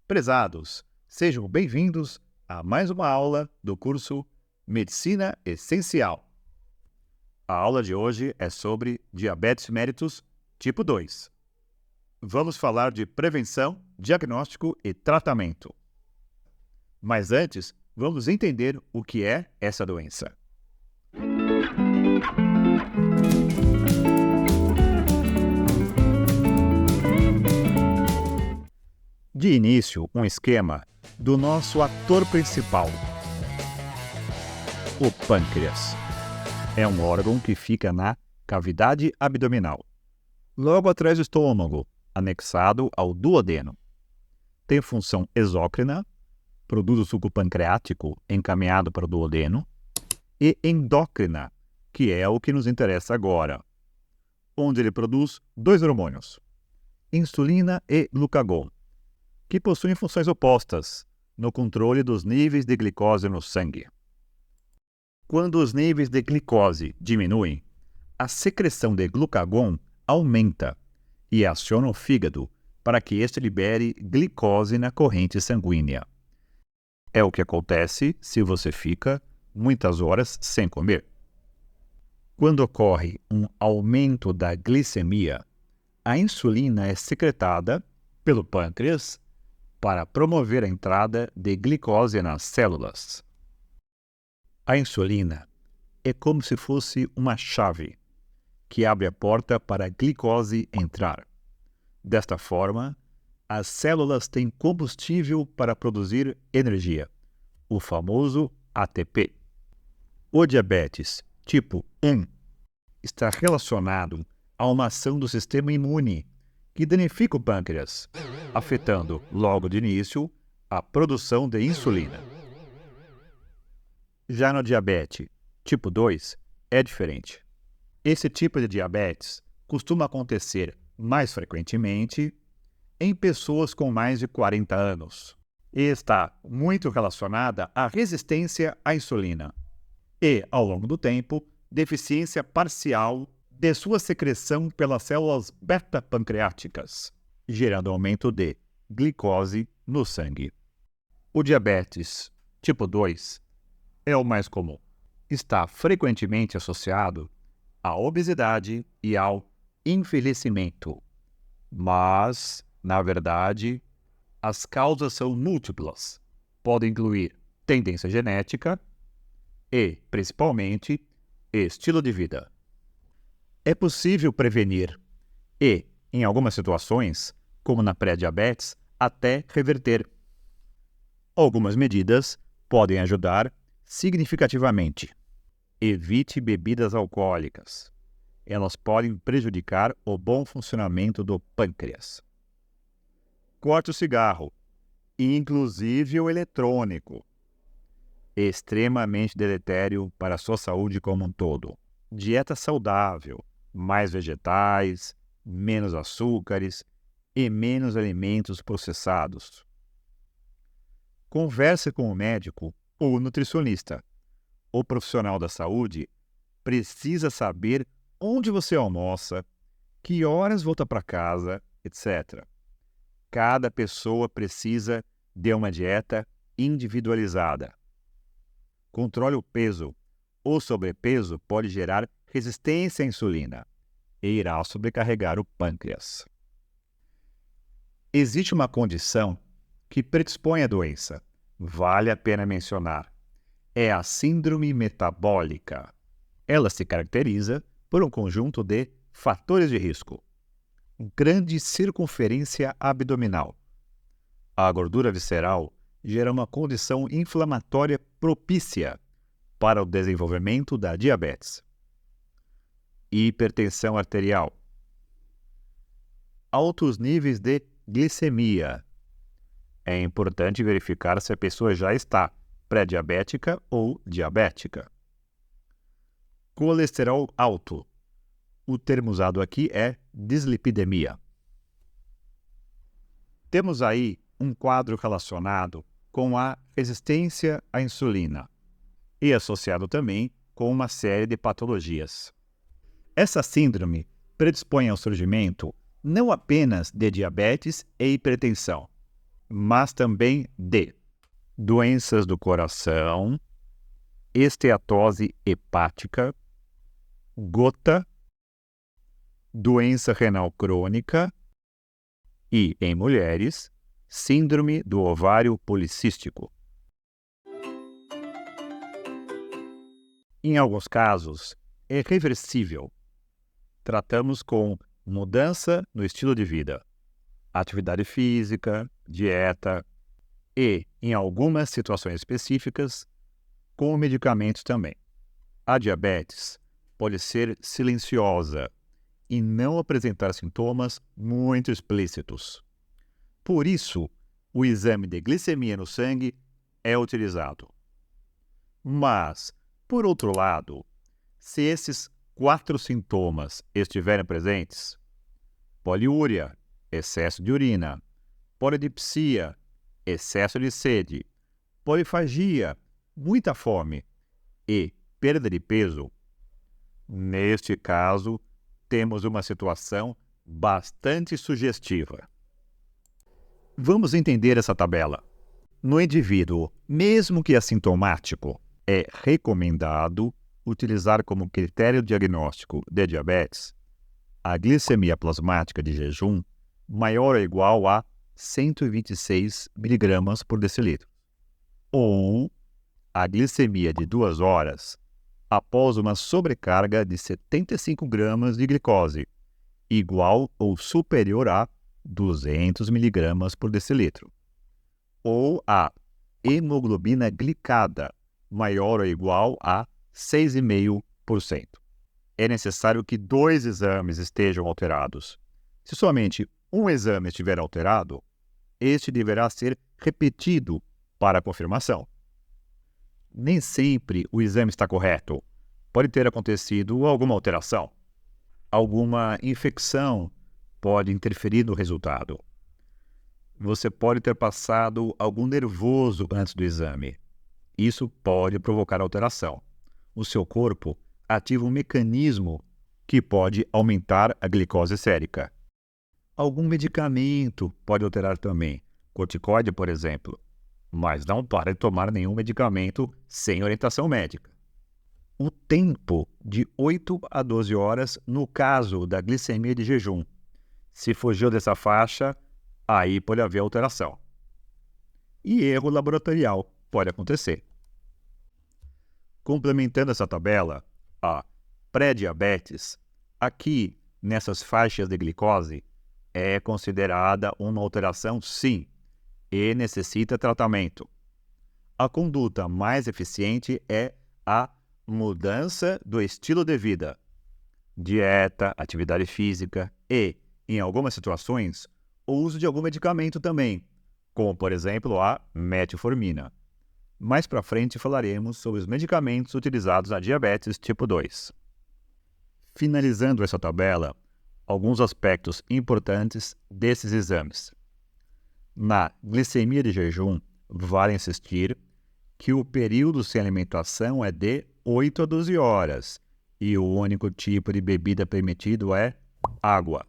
Prezados, sejam bem-vindos a mais uma aula do curso Medicina Essencial. A aula de hoje é sobre diabetes mellitus tipo 2. Vamos falar de prevenção, diagnóstico e tratamento. Mas antes, vamos entender o que é essa doença. De início, um esquema do nosso ator principal, o pâncreas. É um órgão que fica na cavidade abdominal, logo atrás do estômago, anexado ao duodeno. Tem função exócrina, produz o suco pancreático encaminhado para o duodeno, e endócrina, que é o que nos interessa agora, onde ele produz dois hormônios, insulina e glucagon, que possuem funções opostas no controle dos níveis de glicose no sangue. Quando os níveis de glicose diminuem, a secreção de glucagon aumenta e aciona o fígado para que este libere glicose na corrente sanguínea. É o que acontece se você fica muitas horas sem comer. Quando ocorre um aumento da glicemia, a insulina é secretada pelo pâncreas para promover a entrada de glicose nas células. A insulina é como se fosse uma chave que abre a porta para a glicose entrar. Desta forma, as células têm combustível para produzir energia, o famoso ATP. O diabetes tipo 1 está relacionado a uma ação do sistema imune que danifica o pâncreas, afetando, logo de início, a produção de insulina. Já no diabetes tipo 2, é diferente. Esse tipo de diabetes costuma acontecer mais frequentemente em pessoas com mais de 40 anos e está muito relacionada à resistência à insulina e, ao longo do tempo, deficiência parcial de sua secreção pelas células beta-pancreáticas, gerando aumento de glicose no sangue. O diabetes tipo 2 é o mais comum. Está frequentemente associado à obesidade e ao envelhecimento. Mas, na verdade, as causas são múltiplas. Podem incluir tendência genética e, principalmente, estilo de vida. É possível prevenir e, em algumas situações, como na pré-diabetes, até reverter. Algumas medidas podem ajudar significativamente. Evite bebidas alcoólicas. Elas podem prejudicar o bom funcionamento do pâncreas. Corte o cigarro, inclusive o eletrônico. Extremamente deletério para a sua saúde como um todo. Dieta saudável, mais vegetais, menos açúcares e menos alimentos processados. Converse com o médico ou nutricionista. O profissional da saúde precisa saber onde você almoça, que horas volta para casa, etc. Cada pessoa precisa de uma dieta individualizada. Controle o peso. O sobrepeso pode gerar resistência à insulina e irá sobrecarregar o pâncreas. Existe uma condição que predispõe à doença. Vale a pena mencionar. É a síndrome metabólica. Ela se caracteriza por um conjunto de fatores de risco. Grande circunferência abdominal. A gordura visceral gera uma condição inflamatória propícia para o desenvolvimento da diabetes. Hipertensão arterial. Altos níveis de glicemia. É importante verificar se a pessoa já está pré-diabética ou diabética. Colesterol alto. O termo usado aqui é dislipidemia. Temos aí um quadro relacionado com a resistência à insulina e associado também com uma série de patologias. Essa síndrome predispõe ao surgimento não apenas de diabetes e hipertensão, mas também de doenças do coração, esteatose hepática, gota, doença renal crônica e, em mulheres, síndrome do ovário policístico. Em alguns casos, é reversível. Tratamos com mudança no estilo de vida, atividade física, dieta e, em algumas situações específicas, com medicamentos também. A diabetes pode ser silenciosa e não apresentar sintomas muito explícitos. Por isso, o exame de glicemia no sangue é utilizado. Mas, por outro lado, se esses 4 sintomas estiverem presentes, poliúria, excesso de urina, polidipsia, excesso de sede, polifagia, muita fome e perda de peso, neste caso, temos uma situação bastante sugestiva. Vamos entender essa tabela. No indivíduo, mesmo que assintomático, é recomendado utilizar como critério diagnóstico de diabetes a glicemia plasmática de jejum maior ou igual a 126 mg por decilitro, ou a glicemia de 2 horas após uma sobrecarga de 75 gramas de glicose, igual ou superior a 200 mg por decilitro, ou a hemoglobina glicada, maior ou igual a 6,5%. É necessário que 2 exames estejam alterados. Se somente um exame estiver alterado, este deverá ser repetido para confirmação. Nem sempre o exame está correto. Pode ter acontecido alguma alteração. Alguma infecção pode interferir no resultado. Você pode ter passado algum nervoso antes do exame. Isso pode provocar alteração. O seu corpo ativa um mecanismo que pode aumentar a glicose sérica. Algum medicamento pode alterar também, corticoide, por exemplo, mas não para de tomar nenhum medicamento sem orientação médica. O tempo de 8 a 12 horas no caso da glicemia de jejum. Se fugiu dessa faixa, aí pode haver alteração. E erro laboratorial pode acontecer. Complementando essa tabela, a pré-diabetes, aqui nessas faixas de glicose, é considerada uma alteração sim, e necessita tratamento. A conduta mais eficiente é a mudança do estilo de vida, dieta, atividade física e, em algumas situações, o uso de algum medicamento também, como por exemplo a metformina. Mais para frente falaremos sobre os medicamentos utilizados na diabetes tipo 2. Finalizando essa tabela, alguns aspectos importantes desses exames. Na glicemia de jejum, vale insistir que o período sem alimentação é de 8 a 12 horas e o único tipo de bebida permitido é água.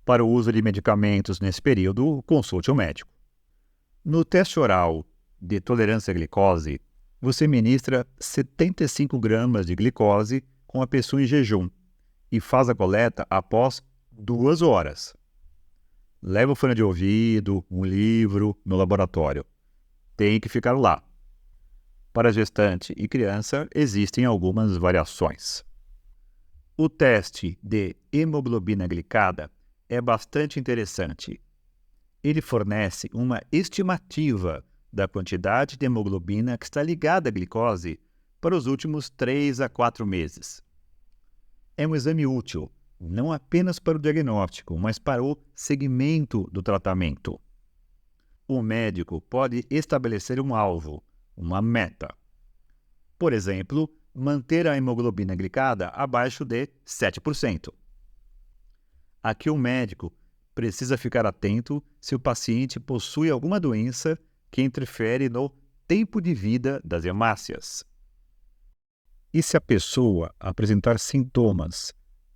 Para o uso de medicamentos nesse período, consulte o médico. No teste oral de tolerância à glicose, você ministra 75 gramas de glicose com a pessoa em jejum e faz a coleta após 2 horas. Leva o fone de ouvido, um livro no laboratório. Tem que ficar lá. Para gestante e criança, existem algumas variações. O teste de hemoglobina glicada é bastante interessante. Ele fornece uma estimativa da quantidade de hemoglobina que está ligada à glicose para os últimos 3 a 4 meses. É um exame útil, não apenas para o diagnóstico, mas para o seguimento do tratamento. O médico pode estabelecer um alvo, uma meta. Por exemplo, manter a hemoglobina glicada abaixo de 7%. Aqui o médico precisa ficar atento se o paciente possui alguma doença que interfere no tempo de vida das hemácias. E se a pessoa apresentar sintomas,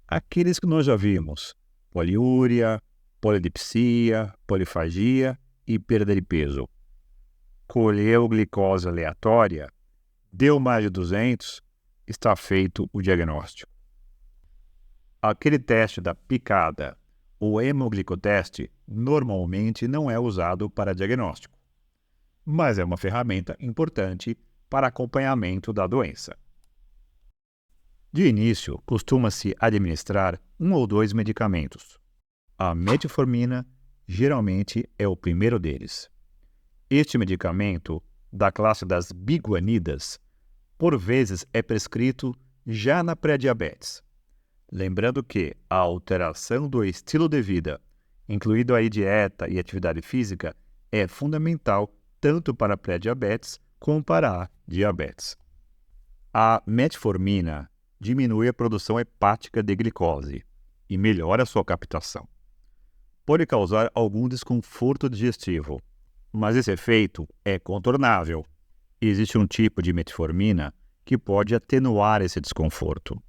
aqueles que nós já vimos, poliúria, polidipsia, polifagia, e perda de peso. Colheu glicose aleatória, deu mais de 200, está feito o diagnóstico. Aquele teste da picada, o hemoglicoteste, normalmente não é usado para diagnóstico, mas é uma ferramenta importante para acompanhamento da doença. De início, costuma-se administrar 1 ou 2 medicamentos. A metformina geralmente é o primeiro deles. Este medicamento, da classe das biguanidas, por vezes é prescrito já na pré-diabetes. Lembrando que a alteração do estilo de vida, incluído aí dieta e atividade física, é fundamental tanto para a pré-diabetes como para a diabetes. A metformina diminui a produção hepática de glicose e melhora a sua captação. Pode causar algum desconforto digestivo, mas esse efeito é contornável. Existe um tipo de metformina que pode atenuar esse desconforto.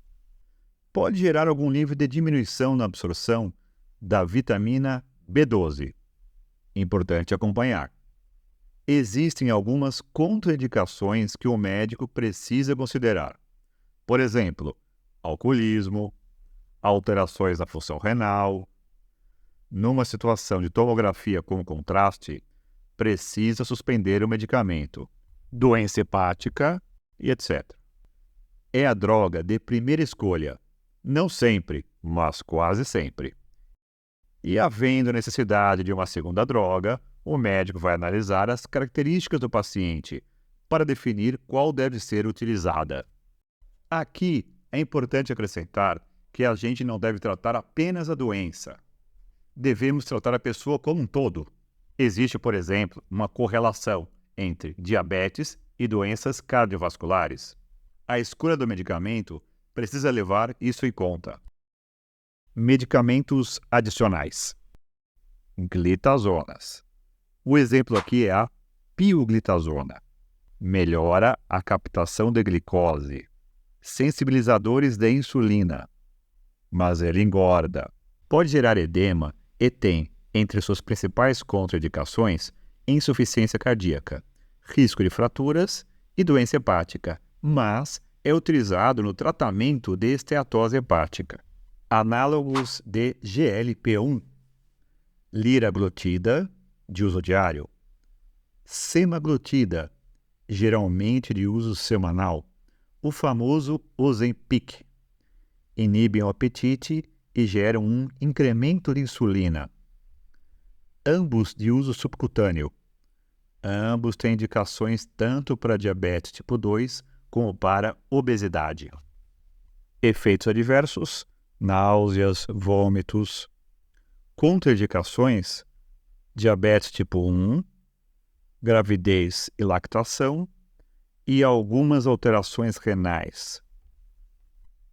Pode gerar algum nível de diminuição na absorção da vitamina B12. Importante acompanhar. Existem algumas contraindicações que o médico precisa considerar. Por exemplo, alcoolismo, alterações na função renal. Numa situação de tomografia com contraste, precisa suspender o medicamento, doença hepática e etc. É a droga de primeira escolha, não sempre, mas quase sempre. E havendo necessidade de uma segunda droga, o médico vai analisar as características do paciente para definir qual deve ser utilizada. Aqui é importante acrescentar que a gente não deve tratar apenas a doença. Devemos tratar a pessoa como um todo. Existe, por exemplo, uma correlação entre diabetes e doenças cardiovasculares. A escolha do medicamento precisa levar isso em conta. Medicamentos adicionais. Glitazonas. O exemplo aqui é a pioglitazona. Melhora a captação de glicose. Sensibilizadores de insulina. Mas ela engorda. Pode gerar edema e tem, entre suas principais contraindicações, insuficiência cardíaca, risco de fraturas e doença hepática, mas é utilizado no tratamento de esteatose hepática. Análogos de GLP-1, liraglutida, de uso diário, semaglutida, geralmente de uso semanal, o famoso Ozempic, inibem o apetite e geram um incremento de insulina. Ambos de uso subcutâneo. Ambos têm indicações tanto para diabetes tipo 2 como para obesidade. Efeitos adversos: náuseas, vômitos. Contraindicações: diabetes tipo 1, gravidez e lactação e algumas alterações renais.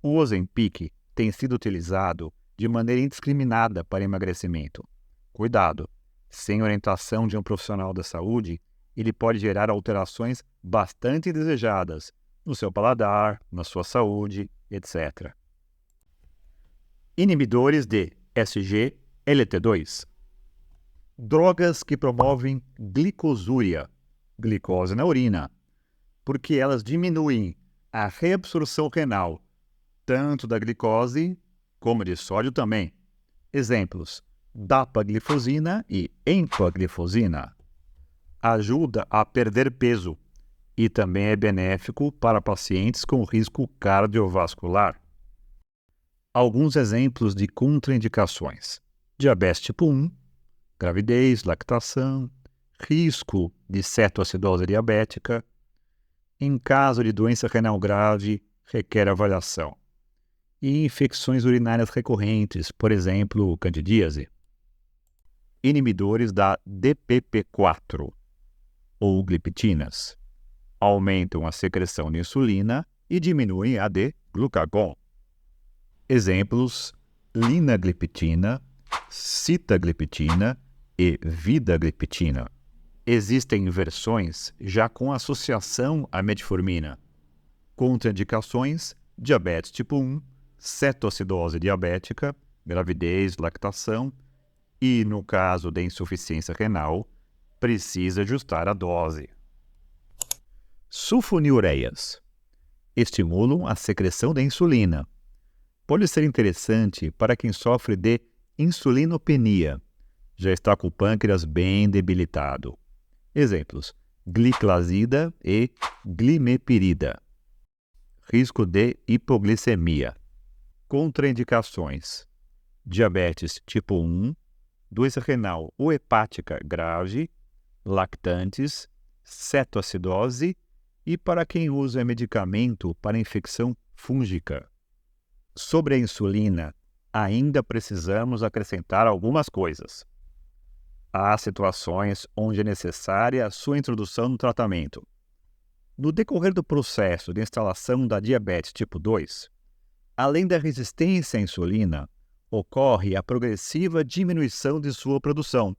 O Ozempic tem sido utilizado de maneira indiscriminada para emagrecimento. Cuidado! Sem orientação de um profissional da saúde, ele pode gerar alterações bastante indesejadas no seu paladar, na sua saúde, etc. Inibidores de SGLT2. Drogas que promovem glicosúria, glicose na urina, porque elas diminuem a reabsorção renal, tanto da glicose como de sódio também. Exemplos: dapaglifosina e empaglifosina. Ajuda a perder peso e também é benéfico para pacientes com risco cardiovascular. Alguns exemplos de contraindicações: diabetes tipo 1, gravidez, lactação, risco de cetoacidose diabética. Em caso de doença renal grave, requer avaliação. E infecções urinárias recorrentes, por exemplo, candidíase. Inibidores da DPP-4 ou gliptinas. Aumentam a secreção de insulina e diminuem a de glucagon. Exemplos: linagliptina, sitagliptina e vidagliptina. Existem versões já com associação à metformina. Contraindicações: diabetes tipo 1, cetoacidose diabética, gravidez, lactação e, no caso de insuficiência renal, precisa ajustar a dose. Sulfonilureias estimulam a secreção da insulina. Pode ser interessante para quem sofre de insulinopenia, já está com o pâncreas bem debilitado. Exemplos: gliclazida e glimepirida. Risco de hipoglicemia. Contraindicações: diabetes tipo 1, doença renal ou hepática grave, lactantes, cetoacidose e para quem usa medicamento para infecção fúngica. Sobre a insulina, ainda precisamos acrescentar algumas coisas. Há situações onde é necessária a sua introdução no tratamento. No decorrer do processo de instalação da diabetes tipo 2, além da resistência à insulina, ocorre a progressiva diminuição de sua produção.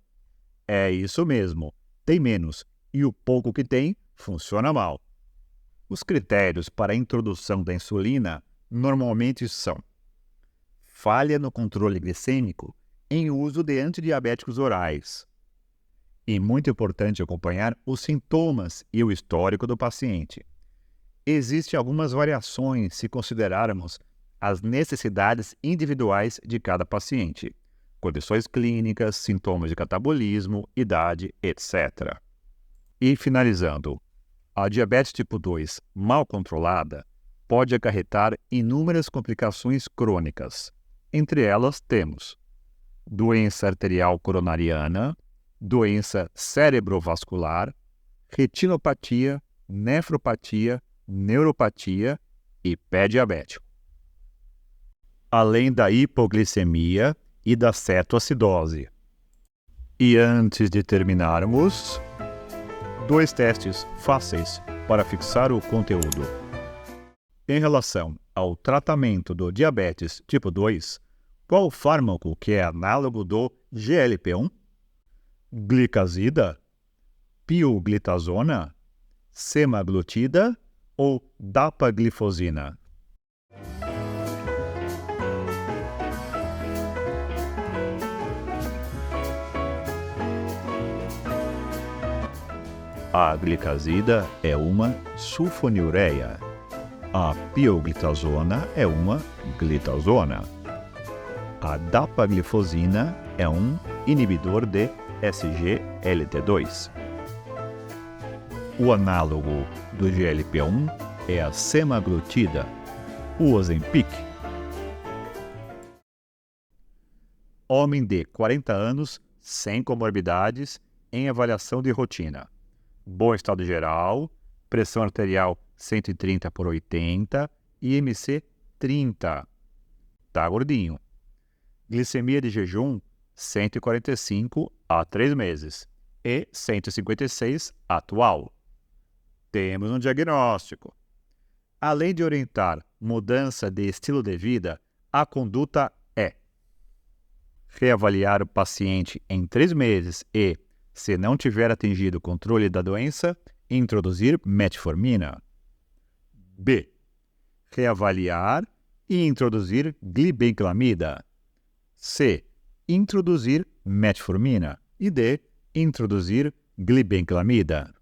É isso mesmo, tem menos, e o pouco que tem funciona mal. Os critérios para a introdução da insulina normalmente são: falha no controle glicêmico em uso de antidiabéticos orais. E muito importante acompanhar os sintomas e o histórico do paciente. Existem algumas variações se considerarmos as necessidades individuais de cada paciente, condições clínicas, sintomas de catabolismo, idade, etc. E finalizando, a diabetes tipo 2 mal controlada pode acarretar inúmeras complicações crônicas. Entre elas temos doença arterial coronariana, doença cerebrovascular, retinopatia, nefropatia, neuropatia e pé diabético. Além da hipoglicemia e da cetoacidose. E antes de terminarmos, 2 testes fáceis para fixar o conteúdo. Em relação ao tratamento do diabetes tipo 2, qual fármaco que é análogo do GLP-1? Glicazida, pioglitazona, semaglutida ou dapaglifosina? A glicazida é uma sulfonilureia. A pioglitazona é uma glitazona. A dapaglifosina é um inibidor de SGLT2. O análogo do GLP-1 é a semaglutida, o Ozempic. Homem de 40 anos, sem comorbidades, em avaliação de rotina. Bom estado geral, pressão arterial 130/80, IMC 30. Tá gordinho. Glicemia de jejum 145 há 3 meses e 156 atual. Temos um diagnóstico. Além de orientar mudança de estilo de vida, a conduta é reavaliar o paciente em 3 meses e, se não tiver atingido o controle da doença, introduzir metformina. B. Reavaliar e introduzir glibenclamida. C. Introduzir metformina. E D. Introduzir glibenclamida.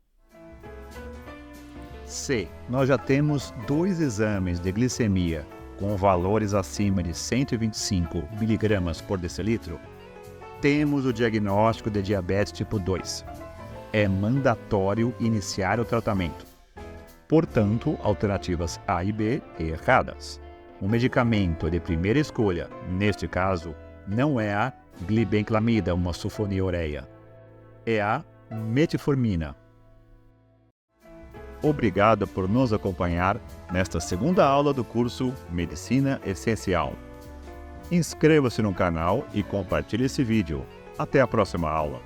C. Nós já temos 2 exames de glicemia com valores acima de 125 mg por decilitro. Temos o diagnóstico de diabetes tipo 2. É mandatório iniciar o tratamento. Portanto, alternativas A e B erradas. O medicamento de primeira escolha, neste caso, não é a glibenclamida, uma sulfonilureia. É a metformina. Obrigado por nos acompanhar nesta segunda aula do curso Medicina Essencial. Inscreva-se no canal e compartilhe esse vídeo. Até a próxima aula!